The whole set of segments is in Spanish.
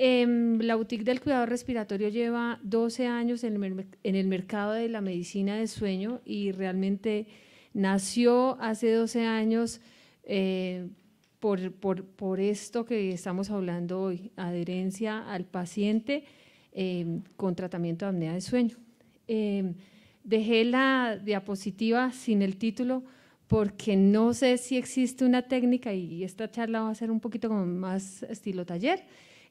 La boutique del cuidado respiratorio lleva 12 años en el mercado de la medicina de sueño y realmente nació hace 12 años por esto que estamos hablando hoy, adherencia al paciente con tratamiento de apnea de sueño. Dejé la diapositiva sin el título porque no sé si existe una técnica y esta charla va a ser un poquito como más estilo taller.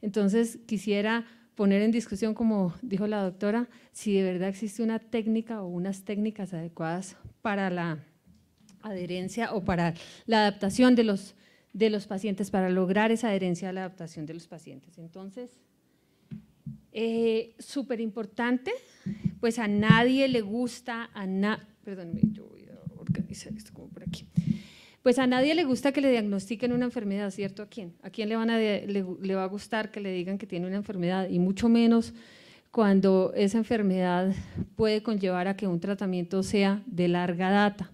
Entonces quisiera poner en discusión, como dijo la doctora, si de verdad existe una técnica o unas técnicas adecuadas para la adherencia o para la adaptación de los pacientes, para lograr esa adherencia a la adaptación de los pacientes. Entonces, súper importante, pues a nadie le gusta, perdónme, yo voy a organizar esto como por aquí. Pues a nadie le gusta que le diagnostiquen una enfermedad, ¿cierto? ¿A quién? ¿A quién le va a gustar que le digan que tiene una enfermedad? Y mucho menos cuando esa enfermedad puede conllevar a que un tratamiento sea de larga data.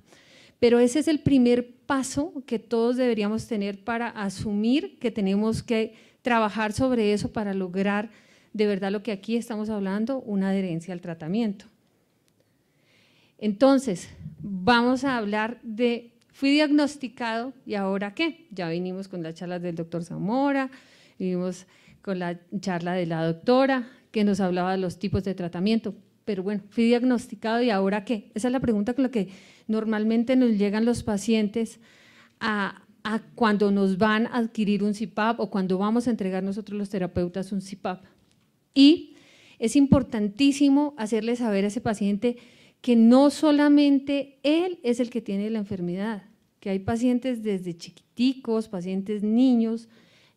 Pero ese es el primer paso que todos deberíamos tener para asumir que tenemos que trabajar sobre eso para lograr de verdad lo que aquí estamos hablando, una adherencia al tratamiento. Entonces, vamos a hablar de… Fui diagnosticado y ahora qué, ya vinimos con las charlas del doctor Zamora, vinimos con la charla de la doctora que nos hablaba de los tipos de tratamiento, pero bueno, fui diagnosticado y ahora qué, esa es la pregunta con la que normalmente nos llegan los pacientes a cuando nos van a adquirir un CPAP o cuando vamos a entregar nosotros los terapeutas un CPAP. Y es importantísimo hacerle saber a ese paciente que no solamente él es el que tiene la enfermedad, que hay pacientes desde chiquiticos, pacientes niños,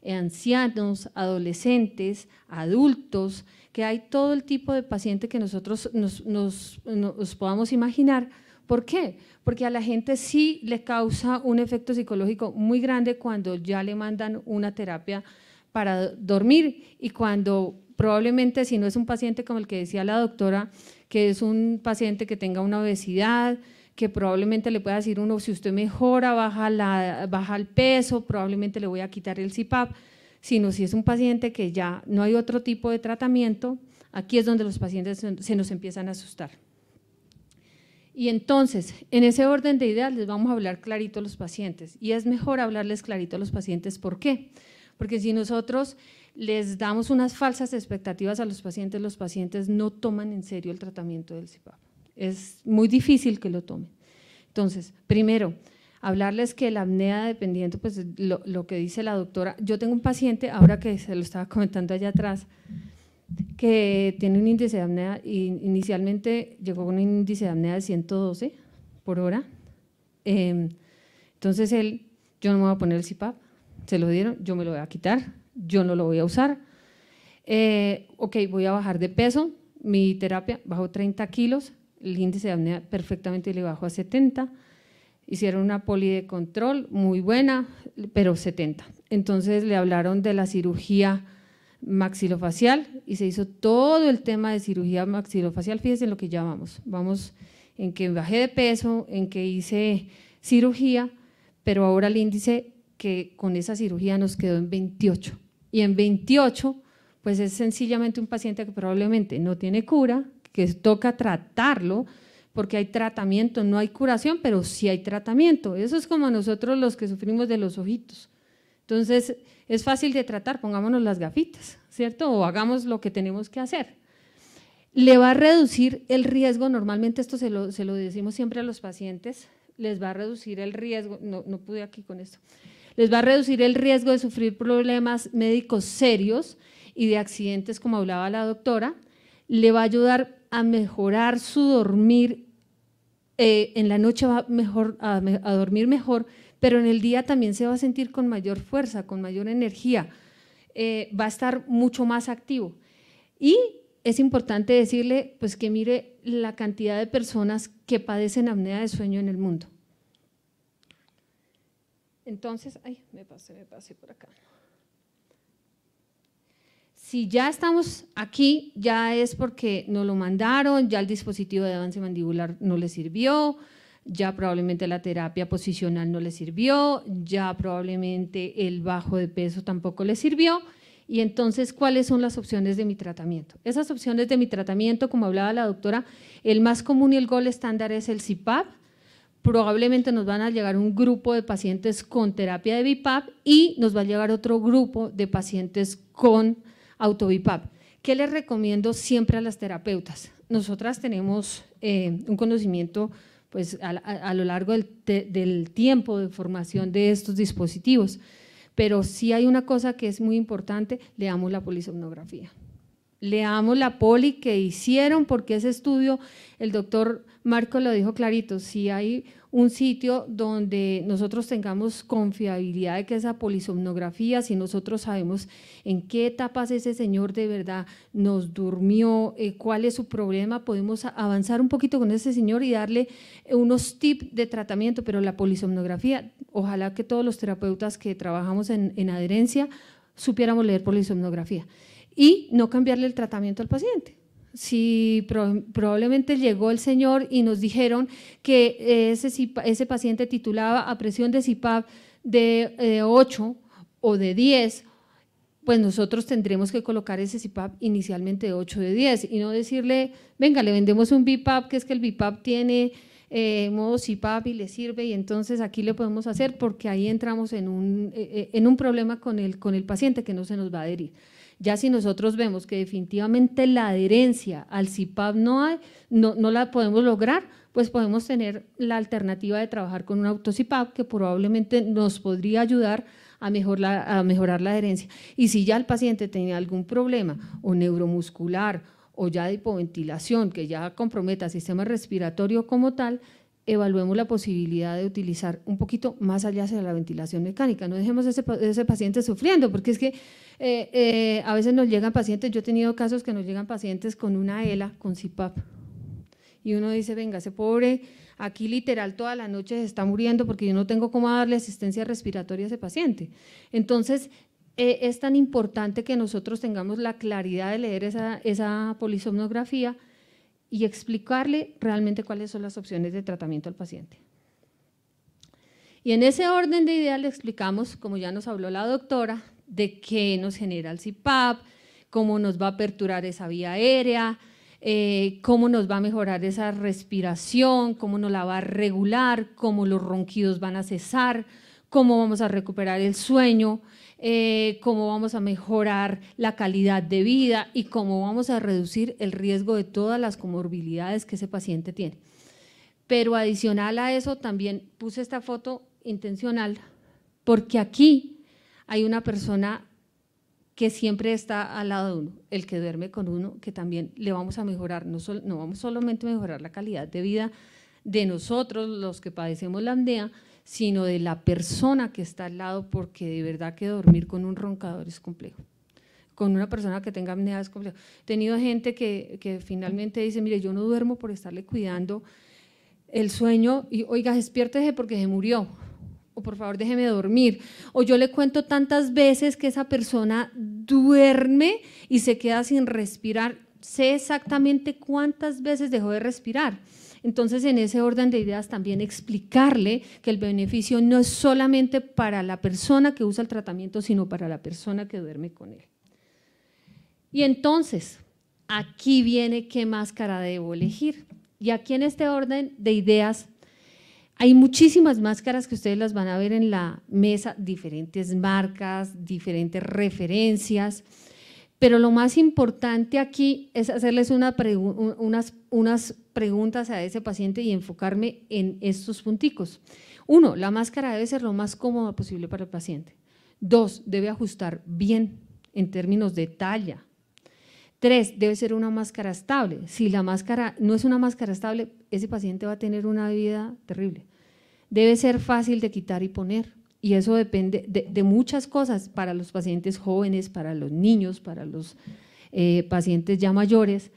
ancianos, adolescentes, adultos, que hay todo el tipo de paciente que nosotros nos podamos imaginar. ¿Por qué? Porque a la gente sí le causa un efecto psicológico muy grande cuando ya le mandan una terapia para dormir y cuando probablemente si no es un paciente como el que decía la doctora, que es un paciente que tenga una obesidad, que probablemente le pueda decir uno, si usted mejora, baja el peso, probablemente le voy a quitar el CPAP, sino si es un paciente que ya no hay otro tipo de tratamiento, aquí es donde los pacientes se nos empiezan a asustar. Y entonces, en ese orden de ideas les vamos a hablar clarito a los pacientes y es mejor hablarles clarito a los pacientes, ¿por qué? Porque si nosotros les damos unas falsas expectativas a los pacientes no toman en serio el tratamiento del CPAP. Es muy difícil que lo tomen. Entonces, primero, hablarles que la apnea dependiente, pues lo que dice la doctora, yo tengo un paciente, ahora que se lo estaba comentando allá atrás, que tiene un índice de apnea, y inicialmente llegó con un índice de apnea de 112 por hora, entonces yo no me voy a poner el CPAP, se lo dieron, yo me lo voy a quitar, yo no lo voy a usar, ok, voy a bajar de peso, mi terapia bajó 30 kilos, el índice de apnea perfectamente le bajó a 70, hicieron una poli de control muy buena, pero 70, entonces le hablaron de la cirugía maxilofacial y se hizo todo el tema de cirugía maxilofacial, fíjense en lo que ya vamos en que bajé de peso, en que hice cirugía, pero ahora el índice que con esa cirugía nos quedó en 28 y en 28 pues es sencillamente un paciente que probablemente no tiene cura, que toca tratarlo porque hay tratamiento, no hay curación, pero sí hay tratamiento, eso es como nosotros los que sufrimos de los ojitos, entonces es fácil de tratar, pongámonos las gafitas, ¿cierto? O hagamos lo que tenemos que hacer. Le va a reducir el riesgo, normalmente esto se lo decimos siempre a los pacientes, les va a reducir el riesgo, no pude aquí con esto, les va a reducir el riesgo de sufrir problemas médicos serios y de accidentes como hablaba la doctora, le va a ayudar a mejorar su dormir, en la noche va a dormir mejor, pero en el día también se va a sentir con mayor fuerza, con mayor energía, va a estar mucho más activo. Y es importante decirle pues que mire la cantidad de personas que padecen apnea de sueño en el mundo. Entonces, me pasé por acá. Si ya estamos aquí, ya es porque nos lo mandaron, ya el dispositivo de avance mandibular no le sirvió, ya probablemente la terapia posicional no le sirvió, ya probablemente el bajo de peso tampoco le sirvió Y entonces, ¿cuáles son las opciones de mi tratamiento? Esas opciones de mi tratamiento, como hablaba la doctora, el más común y el gold estándar es el CPAP. Probablemente nos van a llegar un grupo de pacientes con terapia de BiPAP y nos va a llegar otro grupo de pacientes con auto-BiPAP. ¿Qué les recomiendo siempre a las terapeutas? Nosotras tenemos un conocimiento pues, a lo largo del tiempo de formación de estos dispositivos, pero sí hay una cosa que es muy importante, leamos la polisomnografía. Leamos la poli que hicieron, porque ese estudio, el doctor Marco lo dijo clarito, si hay un sitio donde nosotros tengamos confiabilidad de que esa polisomnografía, si nosotros sabemos en qué etapas ese señor de verdad nos durmió, cuál es su problema, podemos avanzar un poquito con ese señor y darle unos tips de tratamiento, pero la polisomnografía, ojalá que todos los terapeutas que trabajamos en adherencia supiéramos leer polisomnografía. Y no cambiarle el tratamiento al paciente. Si probablemente llegó el señor y nos dijeron que ese paciente titulaba a presión de CPAP de 8 o de 10, pues nosotros tendremos que colocar ese CPAP inicialmente de 8 o de 10 y no decirle, venga, le vendemos un BiPAP, que es que el BiPAP tiene modo CPAP y le sirve y entonces aquí le podemos hacer, porque ahí entramos en un problema con el paciente que no se nos va a adherir. Ya si nosotros vemos que definitivamente la adherencia al CPAP no la podemos lograr, pues podemos tener la alternativa de trabajar con un auto-CPAP que probablemente nos podría ayudar a mejorar la adherencia. Y si ya el paciente tenía algún problema o neuromuscular o ya de hipoventilación que ya comprometa el sistema respiratorio como tal, evaluemos la posibilidad de utilizar un poquito más allá hacia la ventilación mecánica. No dejemos a ese paciente sufriendo, porque es que a veces nos llegan pacientes, yo he tenido casos que nos llegan pacientes con una ELA, con CPAP, y uno dice, venga, ese pobre aquí literal toda la noche se está muriendo porque yo no tengo cómo darle asistencia respiratoria a ese paciente. Entonces, es tan importante que nosotros tengamos la claridad de leer esa polisomnografía y explicarle realmente cuáles son las opciones de tratamiento al paciente. Y en ese orden de ideas le explicamos, como ya nos habló la doctora, de qué nos genera el CPAP, cómo nos va a aperturar esa vía aérea, cómo nos va a mejorar esa respiración, cómo nos la va a regular, cómo los ronquidos van a cesar, cómo vamos a recuperar el sueño, cómo vamos a mejorar la calidad de vida y cómo vamos a reducir el riesgo de todas las comorbilidades que ese paciente tiene. Pero adicional a eso también puse esta foto intencional porque aquí hay una persona que siempre está al lado de uno, el que duerme con uno, que también le vamos a mejorar, no vamos solamente a mejorar la calidad de vida de nosotros, los que padecemos la apnea, sino de la persona que está al lado, porque de verdad que dormir con un roncador es complejo. Con una persona que tenga apnea es complejo. He tenido gente que finalmente dice, mire, yo no duermo por estarle cuidando el sueño y oiga, despiértese porque se murió, o por favor déjeme dormir. O yo le cuento tantas veces que esa persona duerme y se queda sin respirar, sé exactamente cuántas veces dejó de respirar. Entonces, en ese orden de ideas también explicarle que el beneficio no es solamente para la persona que usa el tratamiento, sino para la persona que duerme con él. Y entonces, aquí viene qué máscara debo elegir. Y aquí en este orden de ideas hay muchísimas máscaras que ustedes las van a ver en la mesa, diferentes marcas, diferentes referencias, pero lo más importante aquí es hacerles unas preguntas a ese paciente y enfocarme en estos punticos. 1, la máscara debe ser lo más cómoda posible para el paciente. 2, debe ajustar bien en términos de talla. 3, debe ser una máscara estable. Si la máscara no es una máscara estable, ese paciente va a tener una vida terrible. Debe ser fácil de quitar y poner. Y eso depende de muchas cosas para los pacientes jóvenes, para los niños, para los pacientes ya mayores,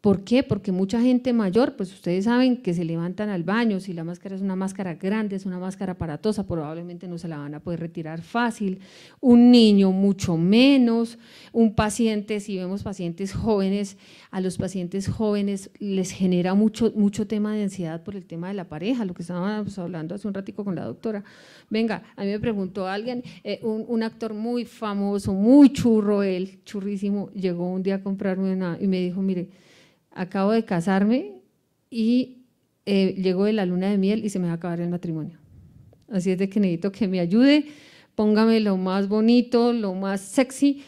¿Por qué? Porque mucha gente mayor, pues ustedes saben que se levantan al baño, si la máscara es una máscara grande, es una máscara aparatosa, probablemente no se la van a poder retirar fácil, un niño mucho menos, un paciente, si vemos pacientes jóvenes, a los pacientes jóvenes les genera mucho tema de ansiedad por el tema de la pareja, lo que estábamos hablando hace un ratico con la doctora. Venga, a mí me preguntó alguien, un actor muy famoso, muy churro él, churrísimo, llegó un día a comprarme una y me dijo, mire, acabo de casarme y llego de la luna de miel y se me va a acabar el matrimonio. Así es de que necesito que me ayude, póngame lo más bonito, lo más sexy,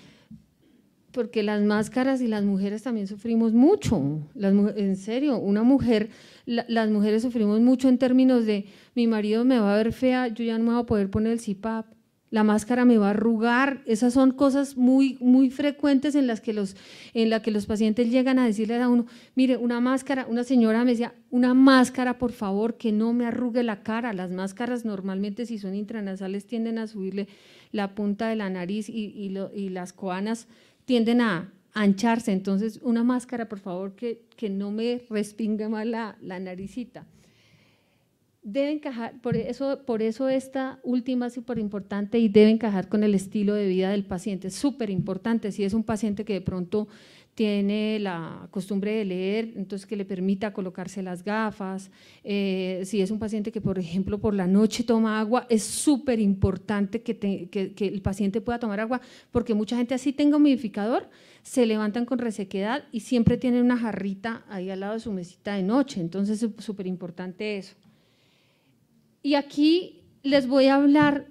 porque las máscaras y las mujeres también sufrimos mucho, en serio, una mujer, las mujeres sufrimos mucho en términos de mi marido me va a ver fea, yo ya no me voy a poder poner el CPAP, la máscara me va a arrugar, esas son cosas muy frecuentes en las que los pacientes llegan a decirle a uno, mire, una máscara, una señora me decía, una máscara por favor que no me arrugue la cara, las máscaras normalmente si son intranasales tienden a subirle la punta de la nariz y las coanas tienden a ancharse, entonces una máscara por favor que no me respingue más la naricita. Debe encajar, por eso esta última es súper importante y debe encajar con el estilo de vida del paciente, es súper importante, si es un paciente que de pronto tiene la costumbre de leer, entonces que le permita colocarse las gafas, si es un paciente que por ejemplo por la noche toma agua, es súper importante que el paciente pueda tomar agua, porque mucha gente así tenga humidificador, se levantan con resequedad y siempre tienen una jarrita ahí al lado de su mesita de noche, entonces es súper importante eso. Y aquí les voy a hablar,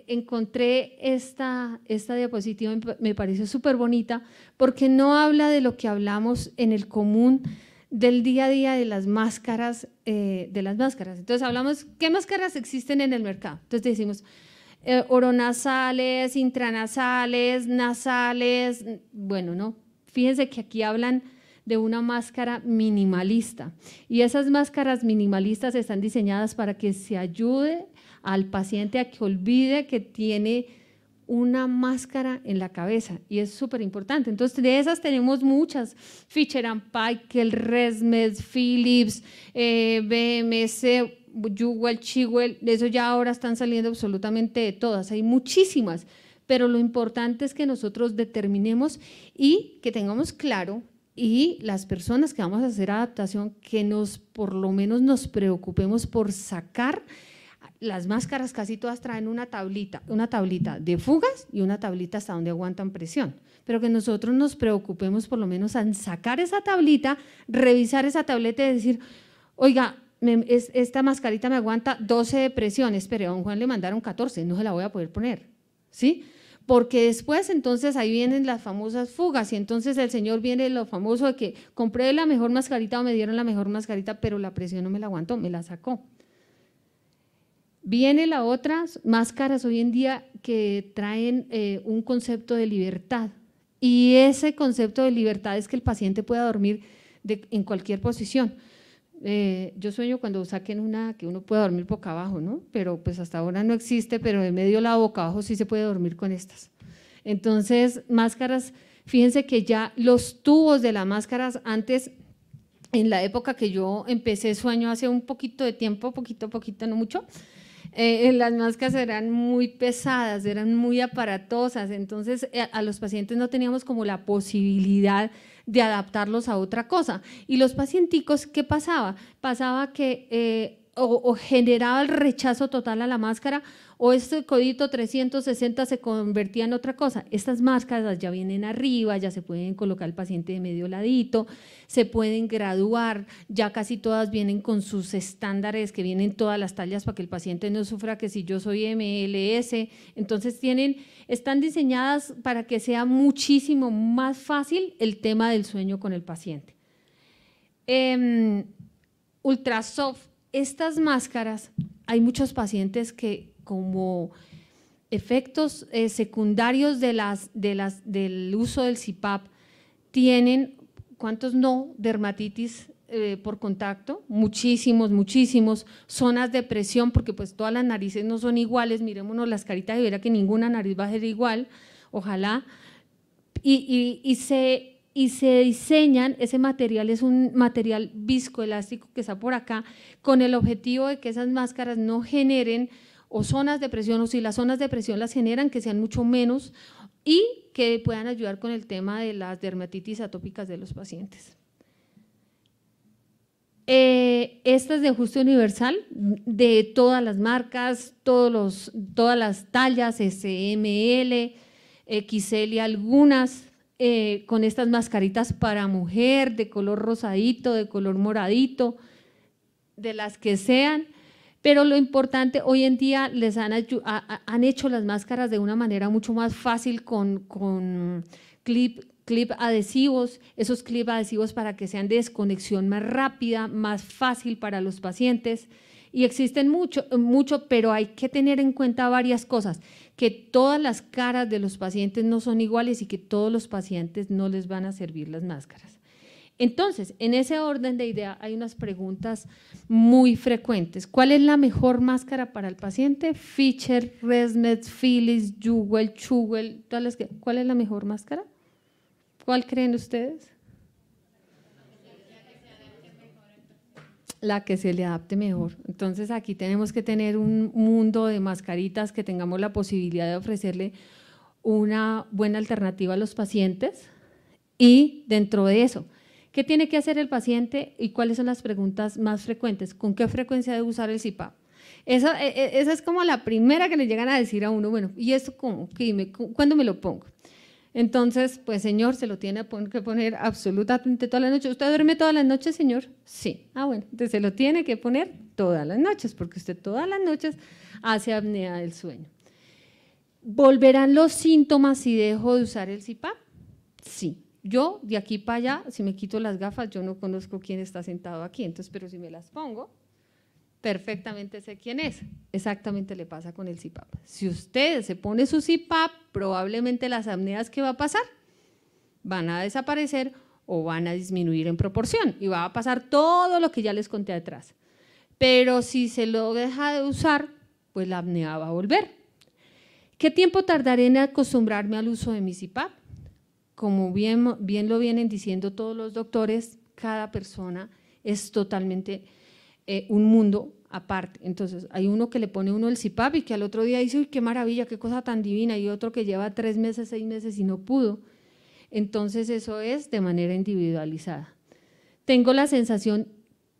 encontré esta diapositiva, me parece súper bonita, porque no habla de lo que hablamos en el común del día a día de las máscaras. Entonces hablamos, ¿qué máscaras existen en el mercado? Entonces decimos, oronasales, intranasales, nasales, bueno, no, fíjense que aquí hablan de una máscara minimalista y esas máscaras minimalistas están diseñadas para que se ayude al paciente a que olvide que tiene una máscara en la cabeza y es súper importante. Entonces de esas tenemos muchas, Fisher & Paykel, Resmed, Philips, BMC, Jewel, Chiwell, de eso ya ahora están saliendo absolutamente de todas, hay muchísimas, pero lo importante es que nosotros determinemos y que tengamos claro y las personas que vamos a hacer adaptación, que por lo menos nos preocupemos por sacar las máscaras, casi todas traen una tablita de fugas y una tablita hasta donde aguantan presión, pero que nosotros nos preocupemos por lo menos en sacar esa tablita, revisar esa tableta y decir, oiga, esta mascarita me aguanta 12 de presión, espere, a don Juan le mandaron 14, no se la voy a poder poner, ¿sí? Porque después entonces ahí vienen las famosas fugas y entonces el señor viene lo famoso de que compré la mejor mascarita o me dieron la mejor mascarita, pero la presión no me la aguantó, me la sacó. Viene la otra, máscaras hoy en día que traen un concepto de libertad y ese concepto de libertad es que el paciente pueda dormir en cualquier posición. Yo sueño cuando saquen una que uno pueda dormir boca abajo, ¿no? Pero pues hasta ahora no existe, pero de medio lado boca abajo sí se puede dormir con estas. Entonces, máscaras, fíjense que ya los tubos de las máscaras antes, en la época que yo empecé sueño hace un poquito de tiempo, poquito, no mucho, las máscaras eran muy pesadas, eran muy aparatosas, entonces a los pacientes no teníamos como la posibilidad de adaptarlos a otra cosa. Y los pacienticos, ¿qué pasaba? Pasaba que o generaba el rechazo total a la máscara o este codito 360 se convertía en otra cosa. Estas máscaras ya vienen arriba, ya se pueden colocar el paciente de medio ladito, se pueden graduar, ya casi todas vienen con sus estándares que vienen todas las tallas para que el paciente no sufra que si yo soy MLS, entonces están diseñadas para que sea muchísimo más fácil el tema del sueño con el paciente. Ultrasoft. Estas máscaras, hay muchos pacientes que como efectos secundarios del uso del CPAP tienen, ¿cuántos no? Dermatitis por contacto, muchísimos, zonas de presión, porque pues todas las narices no son iguales, mirémonos las caritas y verá que ninguna nariz va a ser igual, ojalá, y se y se diseñan, ese material es un material viscoelástico que está por acá, con el objetivo de que esas máscaras no generen o zonas de presión, o si las zonas de presión las generan, que sean mucho menos y que puedan ayudar con el tema de las dermatitis atópicas de los pacientes. Esta es de ajuste universal, de todas las marcas, todas las tallas, S, M, L, XL y algunas, con estas mascaritas para mujer, de color rosadito, de color moradito, de las que sean. Pero lo importante, hoy en día les han hecho las máscaras de una manera mucho más fácil con clip adhesivos, esos clip adhesivos para que sean de desconexión más rápida, más fácil para los pacientes. Y existen mucho, pero hay que tener en cuenta varias cosas, que todas las caras de los pacientes no son iguales y que todos los pacientes no les van a servir las máscaras. Entonces, en ese orden de idea hay unas preguntas muy frecuentes. ¿Cuál es la mejor máscara para el paciente? Fischer, Resmed, Philips, Jewel, Chugwell, ¿cuál es la mejor máscara? ¿Cuál creen ustedes? La que se le adapte mejor. Entonces, aquí tenemos que tener un mundo de mascaritas que tengamos la posibilidad de ofrecerle una buena alternativa a los pacientes y dentro de eso, ¿qué tiene que hacer el paciente y cuáles son las preguntas más frecuentes? ¿Con qué frecuencia debe usar el CPAP? Esa es como la primera que le llegan a decir a uno, bueno, ¿y esto cómo? ¿Cuándo me lo pongo? Entonces, pues señor, se lo tiene que poner absolutamente todas las noches. ¿Usted duerme todas las noches, señor? Sí. Ah, bueno, entonces se lo tiene que poner todas las noches, porque usted todas las noches hace apnea del sueño. ¿Volverán los síntomas si dejo de usar el CPAP? Sí. Yo, de aquí para allá, si me quito las gafas, yo no conozco quién está sentado aquí, entonces, pero si me las pongo, perfectamente sé quién es. Exactamente le pasa con el CPAP. Si usted se pone su CPAP, probablemente las apneas que va a pasar van a desaparecer o van a disminuir en proporción y va a pasar todo lo que ya les conté atrás. Pero si se lo deja de usar, pues la apnea va a volver. ¿Qué tiempo tardaré en acostumbrarme al uso de mi CPAP? Como bien lo vienen diciendo todos los doctores, cada persona es totalmente un mundo aparte. Entonces, hay uno que le pone uno el CPAP y que al otro día dice, uy, qué maravilla, qué cosa tan divina, y otro que lleva 3 meses, 6 meses y no pudo. Entonces, eso es de manera individualizada. Tengo la sensación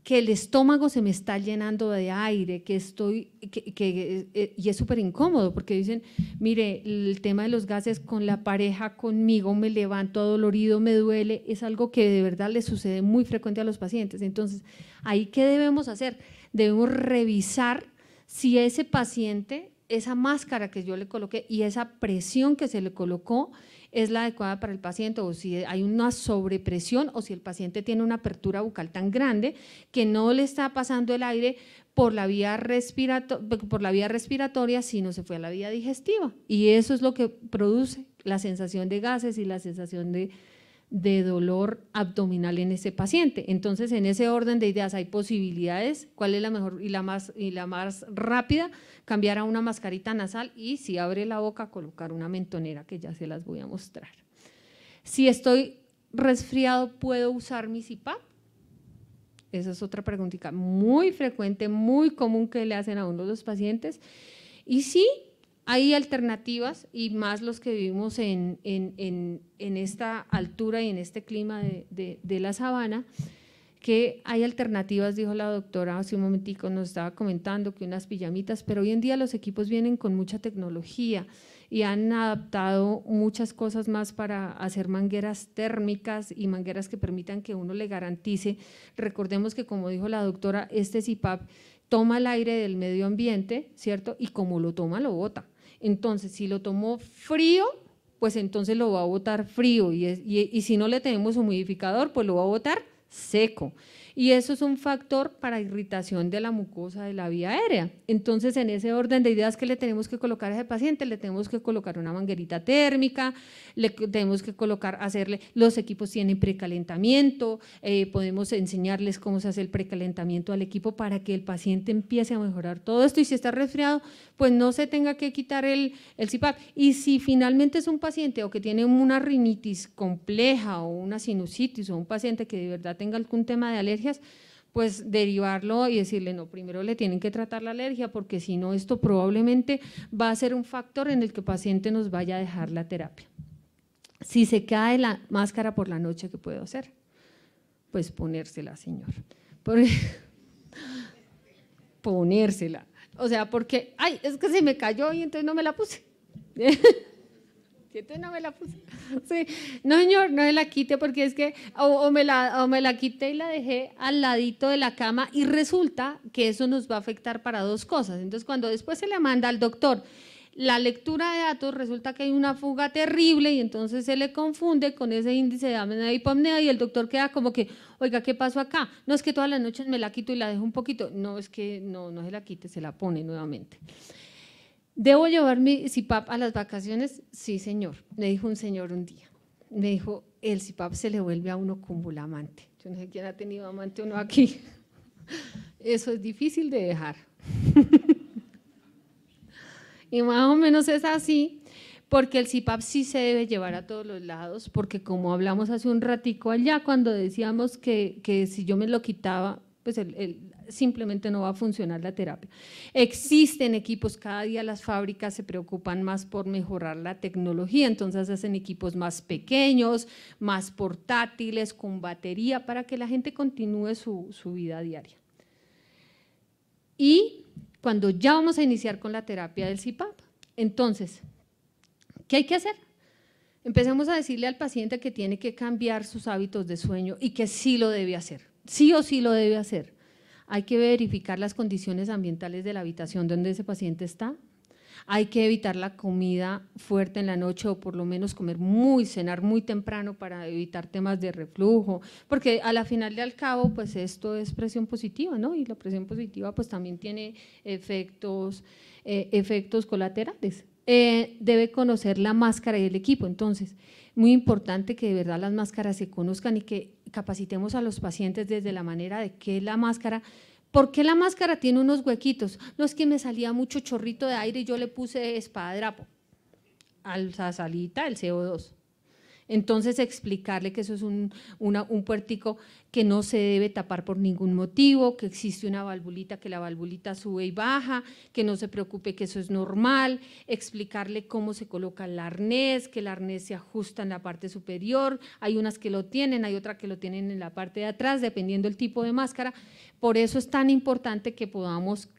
que el estómago se me está llenando de aire, y es súper incómodo porque dicen, mire, el tema de los gases con la pareja, conmigo, me levanto adolorido, me duele, es algo que de verdad le sucede muy frecuente a los pacientes. Entonces, ¿ahí qué debemos hacer? Debemos revisar si ese paciente, esa máscara que yo le coloqué y esa presión que se le colocó es la adecuada para el paciente, o si hay una sobrepresión o si el paciente tiene una apertura bucal tan grande que no le está pasando el aire por la vía respiratoria, sino se fue a la vía digestiva, y eso es lo que produce la sensación de gases y la sensación de dolor abdominal en ese paciente. Entonces, en ese orden de ideas hay posibilidades. ¿Cuál es la mejor y la más rápida? Cambiar a una mascarita nasal y, si abre la boca, colocar una mentonera, que ya se las voy a mostrar. Si estoy resfriado, ¿puedo usar mi CPAP? Esa es otra preguntita muy frecuente, muy común que le hacen a uno los pacientes. Y sí, hay alternativas, y más los que vivimos en esta altura y en este clima de la sabana, que hay alternativas. Dijo la doctora hace un momentico, nos estaba comentando que unas pijamitas, pero hoy en día los equipos vienen con mucha tecnología y han adaptado muchas cosas más para hacer mangueras térmicas y mangueras que permitan que uno le garantice. Recordemos que, como dijo la doctora, este CPAP toma el aire del medio ambiente, ¿cierto? Y como lo toma, lo bota. Entonces, si lo tomó frío, pues entonces lo va a botar frío, y si no le tenemos humidificador, pues lo va a botar seco. y eso es un factor para irritación de la mucosa de la vía aérea. Entonces, en ese orden de ideas, ¿qué le tenemos que colocar a ese paciente? Le tenemos que colocar una manguerita térmica, le tenemos que colocar, hacerle, los equipos tienen precalentamiento, podemos enseñarles cómo se hace el precalentamiento al equipo para que el paciente empiece a mejorar todo esto, y si está resfriado, pues no se tenga que quitar el CPAP. Y si finalmente es un paciente o que tiene una rinitis compleja o una sinusitis o un paciente que de verdad tenga algún tema de alergias, pues derivarlo y decirle, no, primero le tienen que tratar la alergia, porque si no, esto probablemente va a ser un factor en el que el paciente nos vaya a dejar la terapia. Si se cae la máscara por la noche, ¿qué puedo hacer? Pues ponérsela, señor. Ponérsela. O sea, porque, ay, es que se me cayó y entonces no me la puse. Entonces no me la puse. Sí. No, señor, no se la quite, porque es que o me la quité y la dejé al ladito de la cama, y resulta que eso nos va a afectar para dos cosas. Entonces, cuando después se le manda al doctor la lectura de datos, resulta que hay una fuga terrible y entonces se le confunde con ese índice de apnea de hipopnea y el doctor queda como que, oiga, ¿qué pasó acá? No, es que todas las noches me la quito y la dejo un poquito. No, es que no se la quite, se la pone nuevamente. ¿Debo llevar mi CPAP a las vacaciones? Sí, señor, me dijo un señor un día. Me dijo, el CPAP se le vuelve a uno como el amante. Yo no sé quién ha tenido amante o no aquí. Eso es difícil de dejar. Y más o menos es así, porque el CPAP sí se debe llevar a todos los lados, porque como hablamos hace un ratico allá, cuando decíamos que si yo me lo quitaba, pues simplemente no va a funcionar la terapia. Existen equipos, cada día las fábricas se preocupan más por mejorar la tecnología, entonces hacen equipos más pequeños, más portátiles, con batería, para que la gente continúe su vida diaria. Y cuando ya vamos a iniciar con la terapia del CPAP, entonces, ¿qué hay que hacer? Empecemos a decirle al paciente que tiene que cambiar sus hábitos de sueño y que sí lo debe hacer, sí o sí lo debe hacer. Hay que verificar las condiciones ambientales de la habitación donde ese paciente está. Hay que evitar la comida fuerte en la noche, o por lo menos cenar muy temprano para evitar temas de reflujo, porque a la final y al cabo, pues esto es presión positiva, ¿no? Y la presión positiva pues también tiene efectos colaterales. Debe conocer la máscara y el equipo, entonces, muy importante que de verdad las máscaras se conozcan y que capacitemos a los pacientes desde la manera de qué es la máscara. ¿Por qué la máscara tiene unos huequitos? No, es que me salía mucho chorrito de aire y yo le puse espadadrapo a la salita del CO2. Entonces, explicarle que eso es un puertico que no se debe tapar por ningún motivo, que existe una valvulita, que la valvulita sube y baja, que no se preocupe, que eso es normal, explicarle cómo se coloca el arnés, que el arnés se ajusta en la parte superior, hay unas que lo tienen, hay otras que lo tienen en la parte de atrás, dependiendo del tipo de máscara. Por eso es tan importante que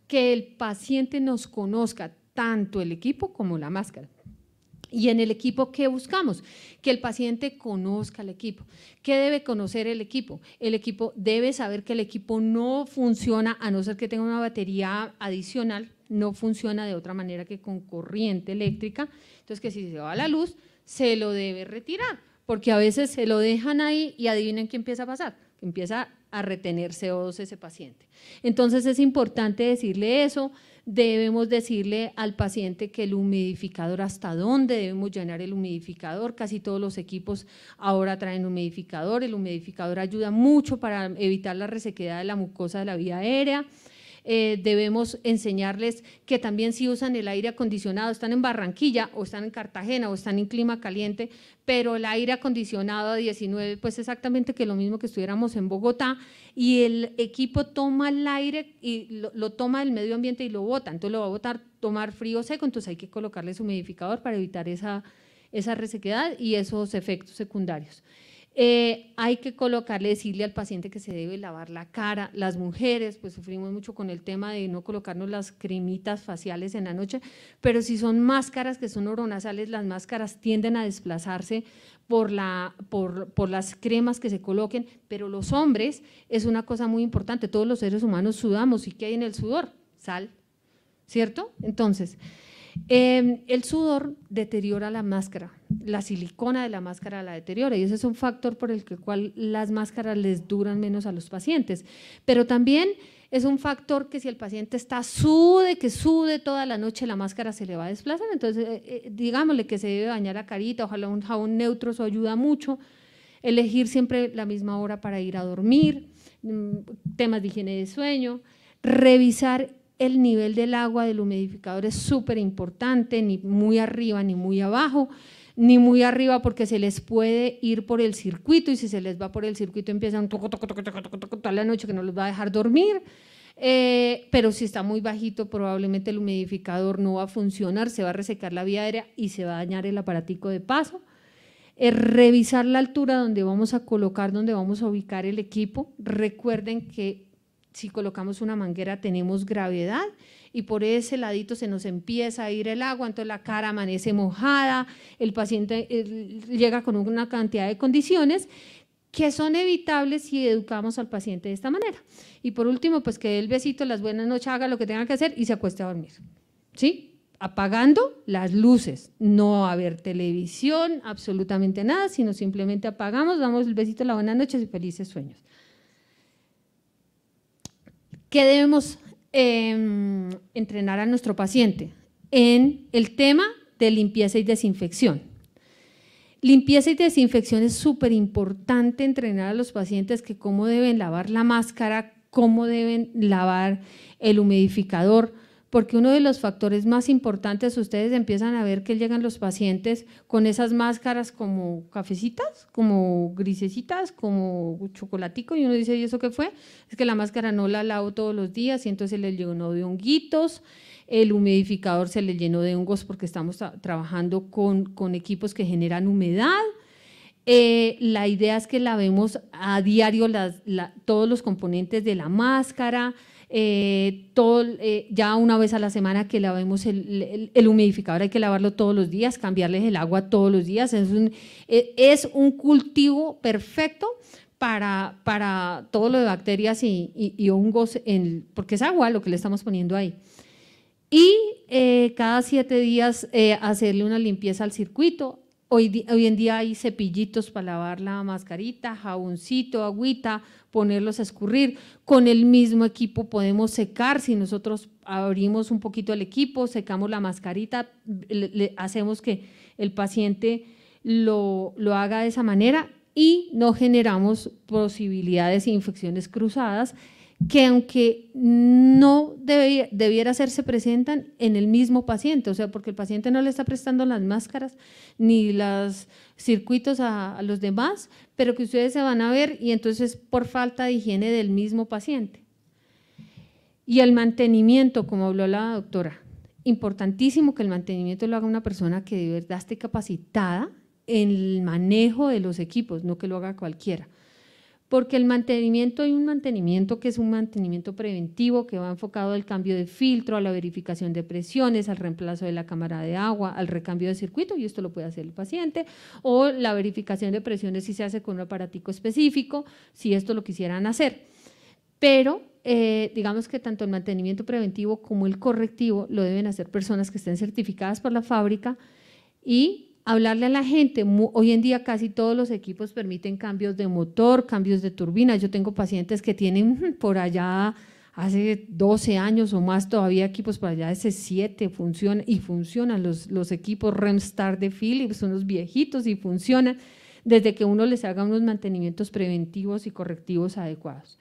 que el paciente nos conozca tanto el equipo como la máscara. Y en el equipo, ¿qué buscamos? Que el paciente conozca el equipo. ¿Qué debe conocer el equipo? El equipo debe saber que el equipo no funciona, a no ser que tenga una batería adicional, no funciona de otra manera que con corriente eléctrica. Entonces, que si se va la luz, se lo debe retirar, porque a veces se lo dejan ahí y adivinen qué empieza a pasar, que empieza a retener CO2 ese paciente. Entonces, es importante decirle eso. Debemos decirle al paciente que el humidificador, hasta dónde debemos llenar el humidificador. Casi todos los equipos ahora traen humidificador. El humidificador ayuda mucho para evitar la resequedad de la mucosa de la vía aérea. Debemos enseñarles que también, si usan el aire acondicionado, están en Barranquilla o están en Cartagena o están en clima caliente, pero el aire acondicionado a 19, pues exactamente que lo mismo que estuviéramos en Bogotá, y el equipo toma el aire y lo toma del medio ambiente y lo bota, entonces lo va a tomar frío o seco, entonces hay que colocarle su humidificador para evitar esa resequedad y esos efectos secundarios. Hay que decirle al paciente que se debe lavar la cara. Las mujeres pues sufrimos mucho con el tema de no colocarnos las cremitas faciales en la noche, pero si son máscaras que son oronasales, las máscaras tienden a desplazarse por las cremas que se coloquen, pero los hombres es una cosa muy importante, todos los seres humanos sudamos, ¿y qué hay en el sudor? Sal, ¿cierto? Entonces, El sudor deteriora la máscara, la silicona de la máscara la deteriora y ese es un factor por el cual las máscaras les duran menos a los pacientes, pero también es un factor que si el paciente está que sude toda la noche, la máscara se le va a desplazar, entonces digámosle que se debe bañar la carita, ojalá un jabón neutro, eso ayuda mucho, elegir siempre la misma hora para ir a dormir, temas de higiene de sueño, revisar el nivel del agua del humidificador es súper importante, ni muy arriba ni muy abajo, ni muy arriba porque se les puede ir por el circuito y si se les va por el circuito empiezan toda la noche que no los va a dejar dormir, pero si está muy bajito probablemente el humidificador no va a funcionar, se va a resecar la vía aérea y se va a dañar el aparatico de paso. Revisar la altura donde vamos a colocar, donde vamos a ubicar el equipo, recuerden que si colocamos una manguera tenemos gravedad y por ese ladito se nos empieza a ir el agua, entonces la cara amanece mojada, el paciente llega con una cantidad de condiciones que son evitables si educamos al paciente de esta manera. Y por último, pues que dé el besito, las buenas noches, haga lo que tenga que hacer y se acueste a dormir, ¿sí? Apagando las luces, no va a haber televisión, absolutamente nada, sino simplemente apagamos, damos el besito, las buenas noches y felices sueños. ¿Qué debemos entrenar a nuestro paciente? En el tema de limpieza y desinfección. Limpieza y desinfección es súper importante entrenar a los pacientes que cómo deben lavar la máscara, cómo deben lavar el humidificador, porque uno de los factores más importantes, ustedes empiezan a ver que llegan los pacientes con esas máscaras como cafecitas, como grisecitas, como chocolatico y uno dice, ¿y eso qué fue? Es que la máscara no la lavo todos los días y entonces se le llenó de honguitos, el humidificador se le llenó de hongos porque estamos trabajando con equipos que generan humedad. La idea es que lavemos a diario todos los componentes de la máscara, ya una vez a la semana que lavemos el humidificador, hay que lavarlo todos los días, cambiarles el agua todos los días, es un cultivo perfecto para todo lo de bacterias y hongos, porque es agua lo que le estamos poniendo ahí. Y cada 7 días hacerle una limpieza al circuito. Hoy en día hay cepillitos para lavar la mascarita, jaboncito, agüita, ponerlos a escurrir. Con el mismo equipo podemos secar, si nosotros abrimos un poquito el equipo, secamos la mascarita, hacemos que el paciente lo haga de esa manera y no generamos posibilidades de infecciones cruzadas que aunque no debiera ser, se presentan en el mismo paciente, o sea, porque el paciente no le está prestando las máscaras ni los circuitos a los demás, pero que ustedes se van a ver y entonces por falta de higiene del mismo paciente. Y el mantenimiento, como habló la doctora, importantísimo que el mantenimiento lo haga una persona que de verdad esté capacitada en el manejo de los equipos, no que lo haga cualquiera. Porque el mantenimiento, hay un mantenimiento que es un mantenimiento preventivo que va enfocado al cambio de filtro, a la verificación de presiones, al reemplazo de la cámara de agua, al recambio de circuito, y esto lo puede hacer el paciente, o la verificación de presiones si se hace con un aparatico específico, si esto lo quisieran hacer. Pero digamos que tanto el mantenimiento preventivo como el correctivo lo deben hacer personas que estén certificadas por la fábrica y hablarle a la gente. Hoy en día casi todos los equipos permiten cambios de motor, cambios de turbina. Yo tengo pacientes que tienen por allá hace 12 años o más todavía equipos por allá, hace 7 funcionan los equipos Remstar de Philips, son los viejitos y funcionan desde que uno les haga unos mantenimientos preventivos y correctivos adecuados.